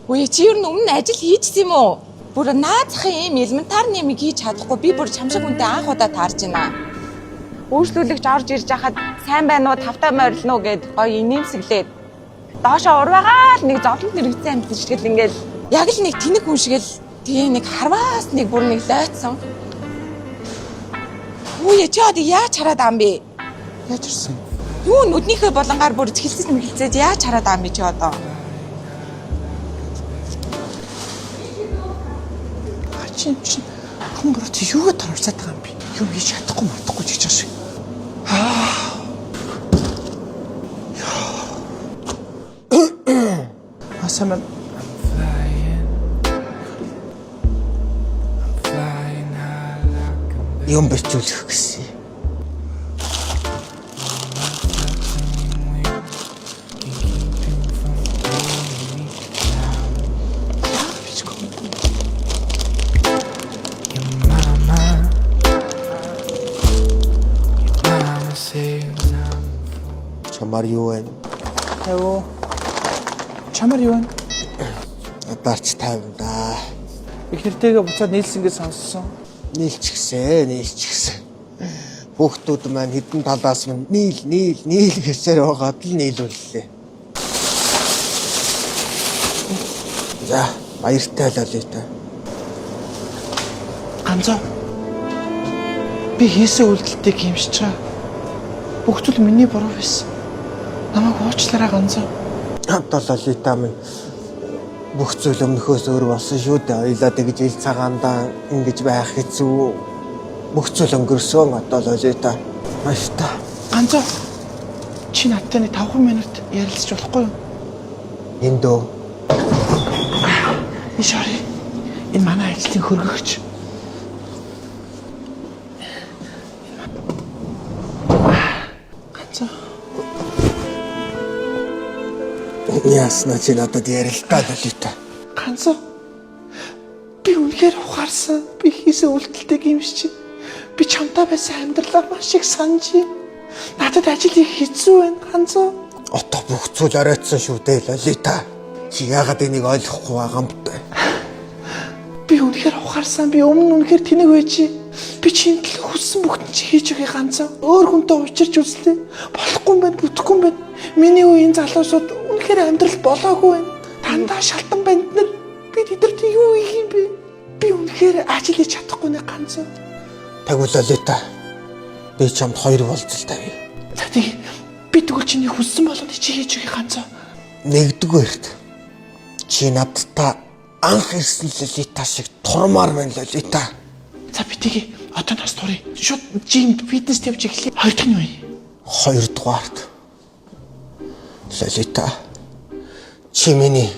Ой, чи юу өмнө ажил хийчихсэн юм уу? Бүр наазахын юм элементар нэмийг хийж чадахгүй би бүр чамшиг үнтэй анх удаа таарж байна. Үйлчлүүлэгч орж ирж хахад сайн байна уу, тавтай морилно уу гэд гоё инээмсэглээд доошоо урваагаа л нэг зовлон нэрвцэн амт шигэл ингээл яг л нэг тэнэг хүн шигэл тэгээ нэг харваас нэг бүр нэг лойцсон. Үй чи одоо яаж хараад ам бэ? Яаж ирсэн? Юу нүднийхээ болонгаар бүр ихэлцэж мэгэлцээд яаж хараад ам бэ чи одоо? Чи хүн бүрт юугаа тонорцоод байгаа юм бэ? Юу хийж чадахгүй матахгүй ч гэж байгаа шиг. Асаман юм бичүүлэх гэсэн. Чамар юу вэ? Эвөө. Чамар юу вэ? Дарч 50 да. Их нэртэйгээ буцаад нийлсэнгээ сонссон. Нийлчихсэн. Хүүхдүүд маань хэдэн талаас нь нийл гэсээр байгаад л нийлүүллээ. За, баяртай л олё та. Ганцаа. Би хийсэн үйлдэлтийг хэмжиж байгаа. Бүгд л миний буруу байсан. Намайг уучлаарай ганцаа. Дололита минь бүх зүйл өмнөхөөс өөр болсон шүү дээ. Ойлоо тэгж ил цагаандаа ингэж байх хэцүү. Бүх зүйл өнгөрсөн дололита. Баяртай. Ганцаа. Чи надтай нэг 5 минут ярилцаж болохгүй юу? Энд дөө. Ишари. Энэ манай ажлын хөргөгч. Ясна чи надад ярилтаа лолита. Ганцаа. Би үнэхээр ухаарсан. Би хийсэн үйлдэлтэйг юмшиж. Би чамтай байсан амьдралаа маш их санаж байна. Надад ажил хийх хэцүү байна ганцаа. Одоо бүх зүйл оройтсон шүү дээ лолита. Чи яагаад энийг ойлгохгүй байгаа юм бэ? Би үнэхээр ухаарсан. Би өмнө үнэхээр тэнэг байж. Би чиний төлөө хүссэн бүгд чи хийж өгье ганцаа. Өөр хүнтэй учирч үзлээ. Болохгүй юм байна, бүтэхгүй юм байна. Миний үеийн залуусууд үнэхээр амьдрал болоогүй байна. Дандаа шалтан банд нар. Би тэдэрт юу хийх юм бэ? Би үнэхээр ажил хийж чадахгүй нэ ганцаа. Тагуулалаа. Би чамд 2 болцол тавья. За тий. Би тэгвэл чиний хүссэн болгонд чи хийж өгье ганцаа. Нэгдүгээрт чи надтай анх ирсэн лолита шиг турмаар байна лолита. За би тэгээ одоо нас турыг шууд жимд фитнес тавьж эхлэе. 2 дахь нь юу вэ? 2 дугаарт лолита чи миний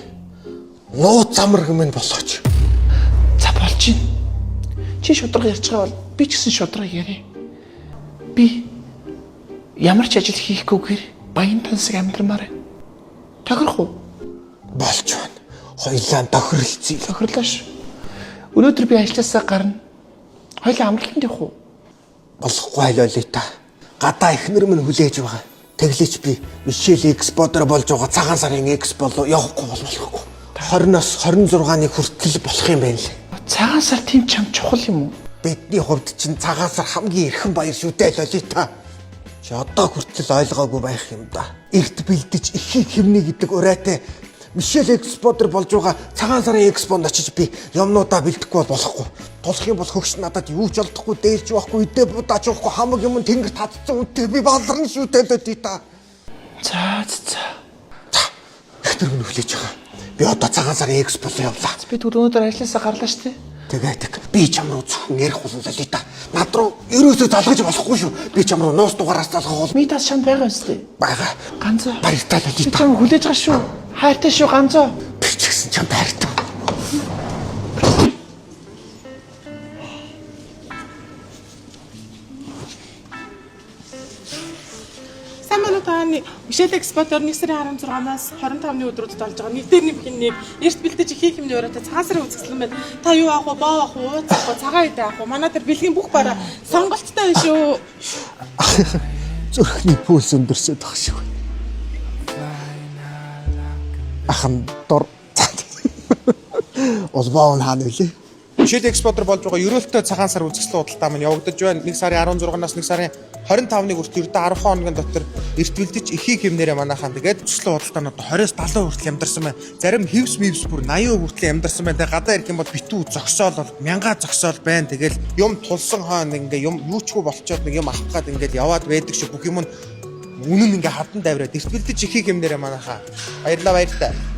нууц замраг минь болооч. За болж байна. Чи шудраг ярьж байгаа бол би ч гэсэн шудраг ярив. Би ямар ч ажил хийхгүйгээр баян тансаг амьдрмаар байна. Тохирох уу? Болж байна. Хоёлаа тохирлцъя. Тохирлоош. Өнөөдөр би ажилласаа гарна. Хоёлаа амралтанд явах уу? Болохгүй лолита. Гадаа ихнэр минь хүлээж байгаа. Тэглэж би Мишель экспортер болж байгаа цагаан сарын экспо руу явахгүй болохгүй. 20-оос 26-ны хүртэл болох юм байна лээ. Цагаан сар тийм чам чухал юм уу? Бидний хувьд чинь цагаан сар хамгийн эрхэм баяр шүү дээ лолита. Чи одоо хүртэл ойлгоогүй байх юм да. Эрт бэлдэж ихийг хэмнэ гэдэг урайтай Мишель экспортер болж байгаа цагаан сарын экспонд очиж би юмнуудаа бэлдэхгүй болохгүй. Тулах юм бол хөгш надад юу ч олдохгүй, дээлж байхгүй, үдээ будаач байхгүй, хамаг юм тэнгэр татцсан үнтэй би баларна шүү дээ лолита. За. Тэр мөн хүлээж байгаа. Би одоо цагаан сарын экспо руу явлаа. Би тэгвэл өнөөдөр ажилласаа гарлаа шүү дээ. Тэгээд би чам руу зөвхөн ярих болно лолита. Над руу ерөөсөө залгаж болохгүй шүү. Би чам руу нуус дугаараас залгах бол. Би тас шанд байгаа үстэй. Бага. Ганцаа. Баяртай лолита. Би чам хүлээж байгаа шүү. Хайртай шүү ганцаа. Би ч гэсэн чам хайртай. Сайн байна тааны Мишель экспортер 1 сарын 16-наас 25-ны өдрүүдэд болж байгаа. Нэг дээр нэг эрт бэлдэж ихийг хэмнээ өрөөтэй цагаан сарын үзэсгэлэн байна. Та юу авах вэ? Боо авах уу? Ууц авах уу? Цагаан идэ авах уу? Манай дээр бэлгийн бүх бараа сонголттой байна шүү. Зүрхний пульс өндөрсөд байгаа шиг байна. Ахан дор Улбаун хаана вэ? Мишель экспортер болж байгаа ерөөлтөө цагаан сар үзэсгэлэн худалдаа маань явагдаж байна. 1 сарын 16-наас 1 сарын 25-ны хүртэл ердөө 10 хоногийн дотор эрт бэлдэж ихийг хэмнээрээ манайхаа тэгээд үзэсгэлэн худалдаанууд 20-70% хүртэл ямдарсан байна. Зарим хевс бүр 80% хүртэл ямдарсан байна. Тэгээд гадаа ирэх юм бол битүү зогсоол бол мянга зогсоол байна. Тэгэл юм тулсан хаан ингээ юм юучгүй болчоод нэг юм авах гээд ингээд яваад байдаг шүү. Бүх юм үнэн ингээ хатан давраад эрт бэлдэж ихийг хэмнээрээ манайхаа. Баярлалаа баярлалаа.